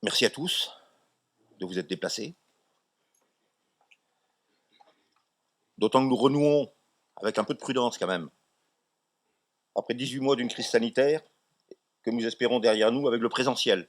Merci à tous de vous être déplacés. D'autant que nous renouons avec un peu de prudence quand même. Après 18 mois d'une crise sanitaire que nous espérons derrière nous avec le présentiel.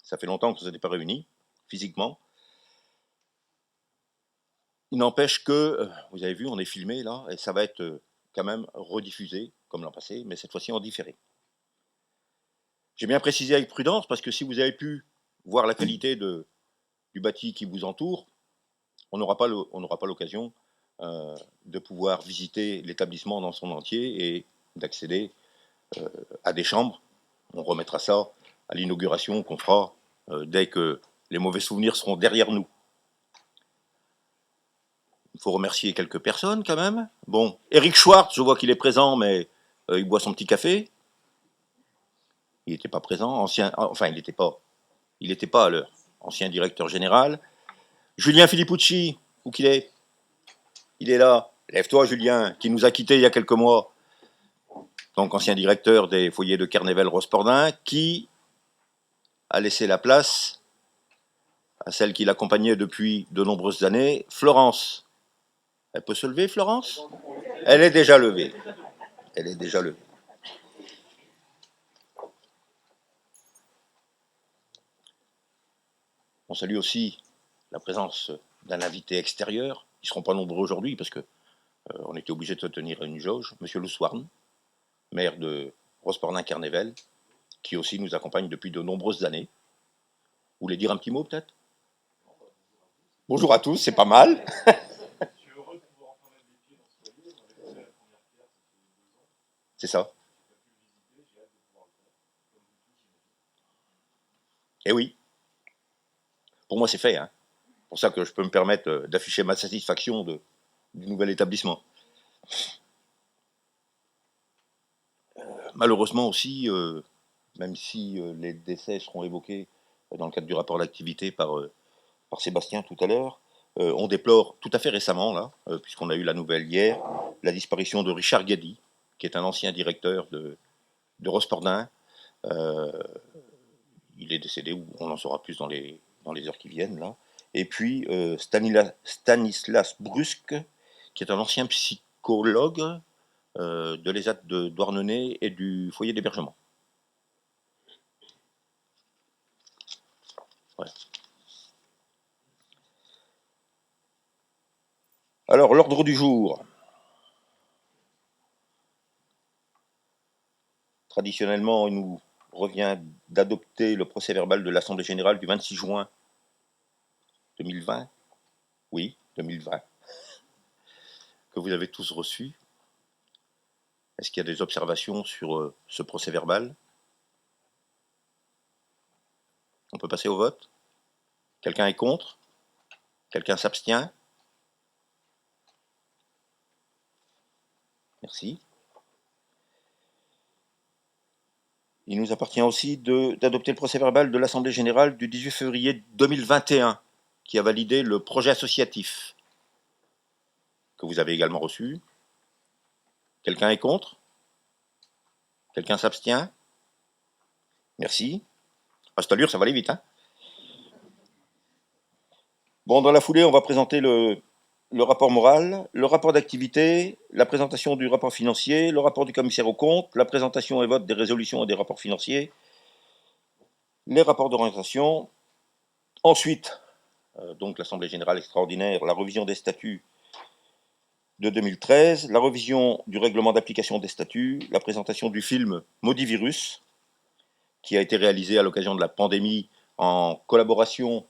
Ça fait longtemps que vous n'êtes pas réunis, physiquement. Il n'empêche que, vous avez vu, on est filmé là, et ça va être quand même rediffusé, comme l'an passé, mais cette fois-ci en différé. J'ai bien précisé avec prudence, parce que si vous avez pu voir la qualité du bâti qui vous entoure, on n'aura pas l'occasion de pouvoir visiter l'établissement dans son entier et d'accéder à des chambres. On remettra ça à l'inauguration qu'on fera dès que les mauvais souvenirs seront derrière nous. Il faut remercier quelques personnes quand même. Bon, Eric Schwartz, je vois qu'il est présent, mais il boit son petit café. Il n'était pas présent, enfin il n'était pas à l'heure. Ancien directeur général. Julien Filippucci, où qu'il est? Il est là. Lève-toi, Julien, qui nous a quittés il y a quelques mois. Donc ancien directeur des foyers de Carnével-Rospordin, qui a laissé la place à celle qui l'accompagnait depuis de nombreuses années, Florence. Elle peut se lever, Florence? Elle est déjà levée. Elle est déjà levée. On salue aussi la présence d'un invité extérieur. Ils ne seront pas nombreux aujourd'hui parce que on était obligé de se tenir à une jauge. Monsieur Louswarn, maire de Rospordin-Carnével, qui aussi nous accompagne depuis de nombreuses années. Vous voulez dire un petit mot peut-être? Bonjour à tous, c'est pas mal. C'est ça. Eh oui. Pour moi, c'est fait. Hein. C'est pour ça que je peux me permettre d'afficher ma satisfaction du nouvel établissement. Malheureusement aussi, même si les décès seront évoqués dans le cadre du rapport d'activité par Sébastien tout à l'heure, on déplore tout à fait récemment, là, puisqu'on a eu la nouvelle hier, la disparition de Richard Guedy, qui est un ancien directeur de Rospordin. Il est décédé, ou on en saura plus dans les heures qui viennent, là. Et puis Stanislas Brusque, qui est un ancien psychologue de l'ESAT de Douarnenez et du foyer d'hébergement. Ouais. Alors, l'ordre du jour. Traditionnellement, il nous revient d'adopter le procès-verbal de l'Assemblée générale du 26 juin 2020. Oui, 2020. Que vous avez tous reçu. Est-ce qu'il y a des observations sur ce procès-verbal? On peut passer au vote. Quelqu'un est contre? Quelqu'un s'abstient? Merci. Il nous appartient aussi d'adopter le procès-verbal de l'Assemblée générale du 18 février 2021, qui a validé le projet associatif, que vous avez également reçu. Quelqu'un est contre? Quelqu'un s'abstient? Merci. À cette allure, ça va aller vite. Hein. Bon, dans la foulée, on va présenter le rapport moral, le rapport d'activité, la présentation du rapport financier, le rapport du commissaire aux comptes, la présentation et vote des résolutions et des rapports financiers, les rapports d'orientation. Ensuite, donc l'Assemblée générale extraordinaire, la révision des statuts de 2013, la révision du règlement d'application des statuts, la présentation du film Maudit Virus, qui a été réalisé à l'occasion de la pandémie en collaboration,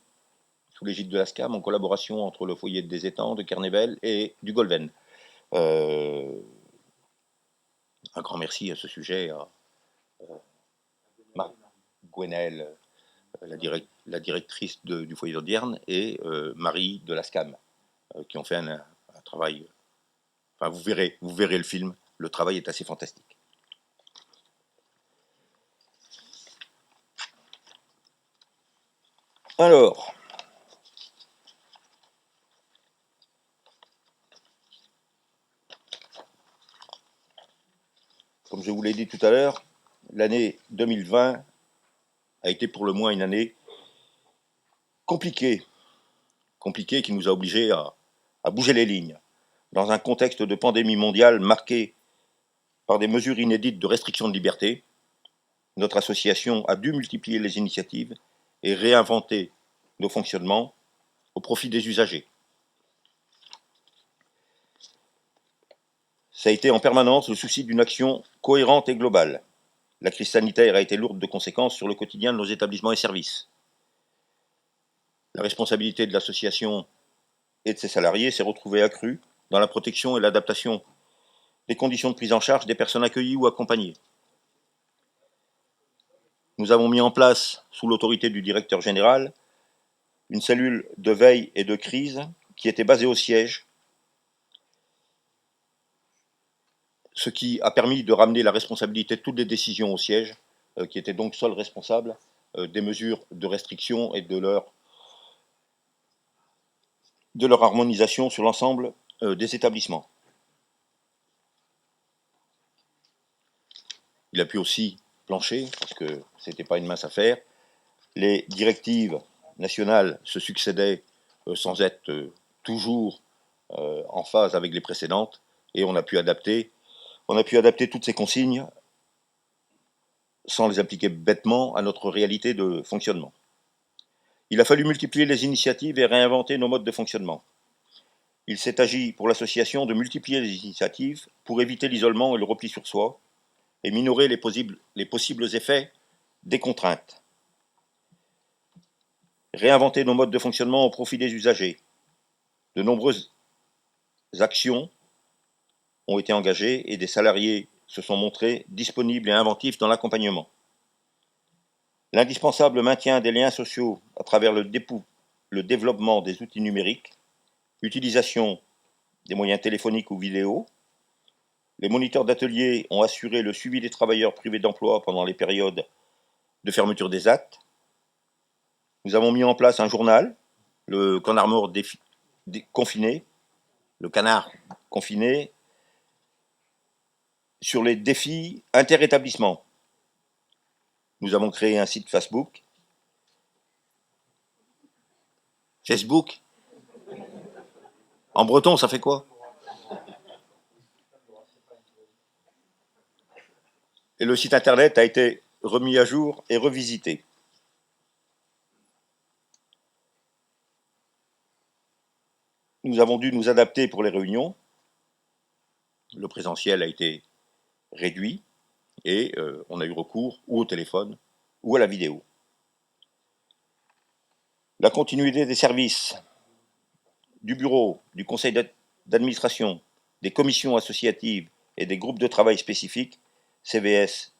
sous l'égide de l'ASCAM, en collaboration entre le foyer des étangs de Carnével et du Golven. Un grand merci à ce sujet à Marc Gwenel, la directrice du foyer d'Audierne, et Marie de l'ASCAM, qui ont fait un travail. Enfin, vous verrez le film. Le travail est assez fantastique. Alors, comme je vous l'ai dit tout à l'heure, l'année 2020 a été pour le moins une année compliqué, qui nous a obligés à bouger les lignes. Dans un contexte de pandémie mondiale marqué par des mesures inédites de restriction de liberté, notre association a dû multiplier les initiatives et réinventer nos fonctionnements au profit des usagers. Ça a été en permanence le souci d'une action cohérente et globale. La crise sanitaire a été lourde de conséquences sur le quotidien de nos établissements et services. La responsabilité de l'association et de ses salariés s'est retrouvée accrue dans la protection et l'adaptation des conditions de prise en charge des personnes accueillies ou accompagnées. Nous avons mis en place, sous l'autorité du directeur général, une cellule de veille et de crise qui était basée au siège, ce qui a permis de ramener la responsabilité de toutes les décisions au siège, qui était donc seul responsable des mesures de restriction et de leur harmonisation sur l'ensemble des établissements. Il a pu aussi plancher, parce que ce n'était pas une mince affaire. Les directives nationales se succédaient sans être toujours en phase avec les précédentes, et on a pu adapter toutes ces consignes sans les appliquer bêtement à notre réalité de fonctionnement. Il a fallu multiplier les initiatives et réinventer nos modes de fonctionnement. Il s'est agi pour l'association de multiplier les initiatives pour éviter l'isolement et le repli sur soi et minorer les possibles effets des contraintes. Réinventer nos modes de fonctionnement au profit des usagers. De nombreuses actions ont été engagées et des salariés se sont montrés disponibles et inventifs dans l'accompagnement. L'indispensable maintien des liens sociaux à travers le développement des outils numériques, l'utilisation des moyens téléphoniques ou vidéo. Les moniteurs d'ateliers ont assuré le suivi des travailleurs privés d'emploi pendant les périodes de fermeture des actes. Nous avons mis en place un journal, le canard mort confiné, le canard confiné, sur les défis interétablissements. Nous avons créé un site Facebook. Facebook? En breton, ça fait quoi? Et le site internet a été remis à jour et revisité. Nous avons dû nous adapter pour les réunions. Le présentiel a été réduit et on a eu recours ou au téléphone ou à la vidéo. La continuité des services du bureau, du conseil d'administration, des commissions associatives et des groupes de travail spécifiques, CVS,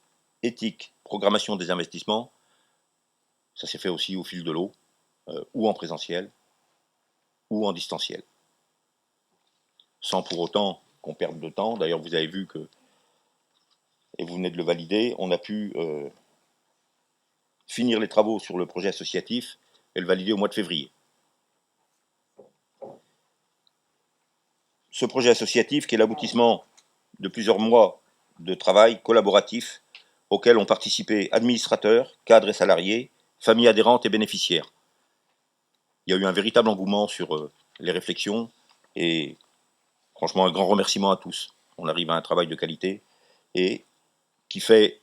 éthique, programmation des investissements, ça s'est fait aussi au fil de l'eau, ou en présentiel, ou en distanciel. Sans pour autant qu'on perde de temps. D'ailleurs, vous avez vu que, et vous venez de le valider, on a pu finir les travaux sur le projet associatif et le valider au mois de février. Ce projet associatif, qui est l'aboutissement de plusieurs mois de travail collaboratif auquel ont participé administrateurs, cadres et salariés, familles adhérentes et bénéficiaires. Il y a eu un véritable engouement sur les réflexions et franchement un grand remerciement à tous. On arrive à un travail de qualité et qui fait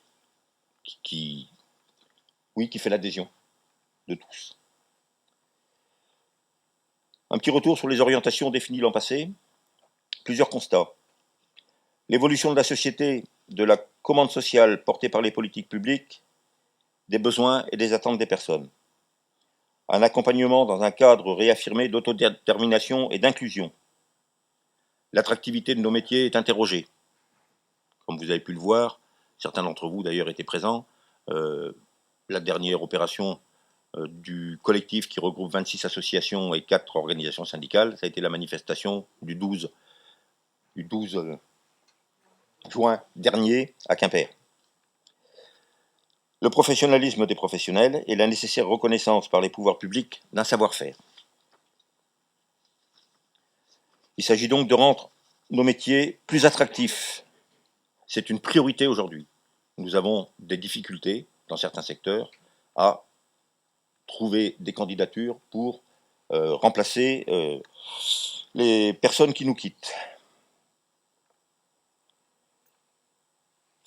l'adhésion de tous. Un petit retour sur les orientations définies l'an passé. Plusieurs constats. L'évolution de la société, de la commande sociale portée par les politiques publiques, des besoins et des attentes des personnes. Un accompagnement dans un cadre réaffirmé d'autodétermination et d'inclusion. L'attractivité de nos métiers est interrogée. Comme vous avez pu le voir, certains d'entre vous d'ailleurs étaient présents. La dernière opération du collectif qui regroupe 26 associations et 4 organisations syndicales, ça a été la manifestation du 12 juin dernier à Quimper. Le professionnalisme des professionnels et la nécessaire reconnaissance par les pouvoirs publics d'un savoir-faire. Il s'agit donc de rendre nos métiers plus attractifs. C'est une priorité aujourd'hui. Nous avons des difficultés dans certains secteurs à trouver des candidatures pour remplacer les personnes qui nous quittent.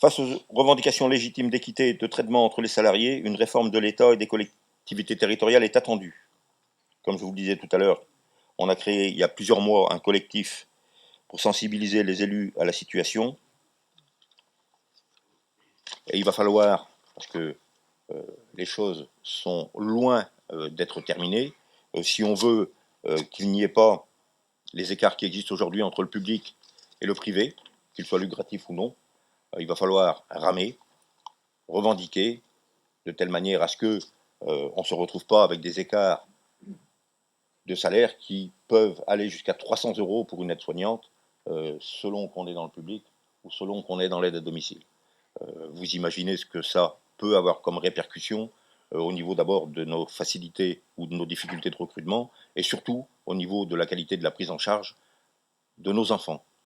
Face aux revendications légitimes d'équité et de traitement entre les salariés, une réforme de l'État et des collectivités territoriales est attendue. Comme je vous le disais tout à l'heure, on a créé il y a plusieurs mois un collectif pour sensibiliser les élus à la situation. Et il va falloir, parce que les choses sont loin d'être terminées, si on veut qu'il n'y ait pas les écarts qui existent aujourd'hui entre le public et le privé, qu'ils soient lucratifs ou non, il va falloir ramer, revendiquer, de telle manière à ce que on ne se retrouve pas avec des écarts de salaire qui peuvent aller jusqu'à 300 € pour une aide-soignante, selon qu'on est dans le public ou selon qu'on est dans l'aide à domicile. Vous imaginez ce que ça peut avoir comme répercussion au niveau d'abord de nos facilités ou de nos difficultés de recrutement et surtout au niveau de la qualité de la prise en charge de nos enfants.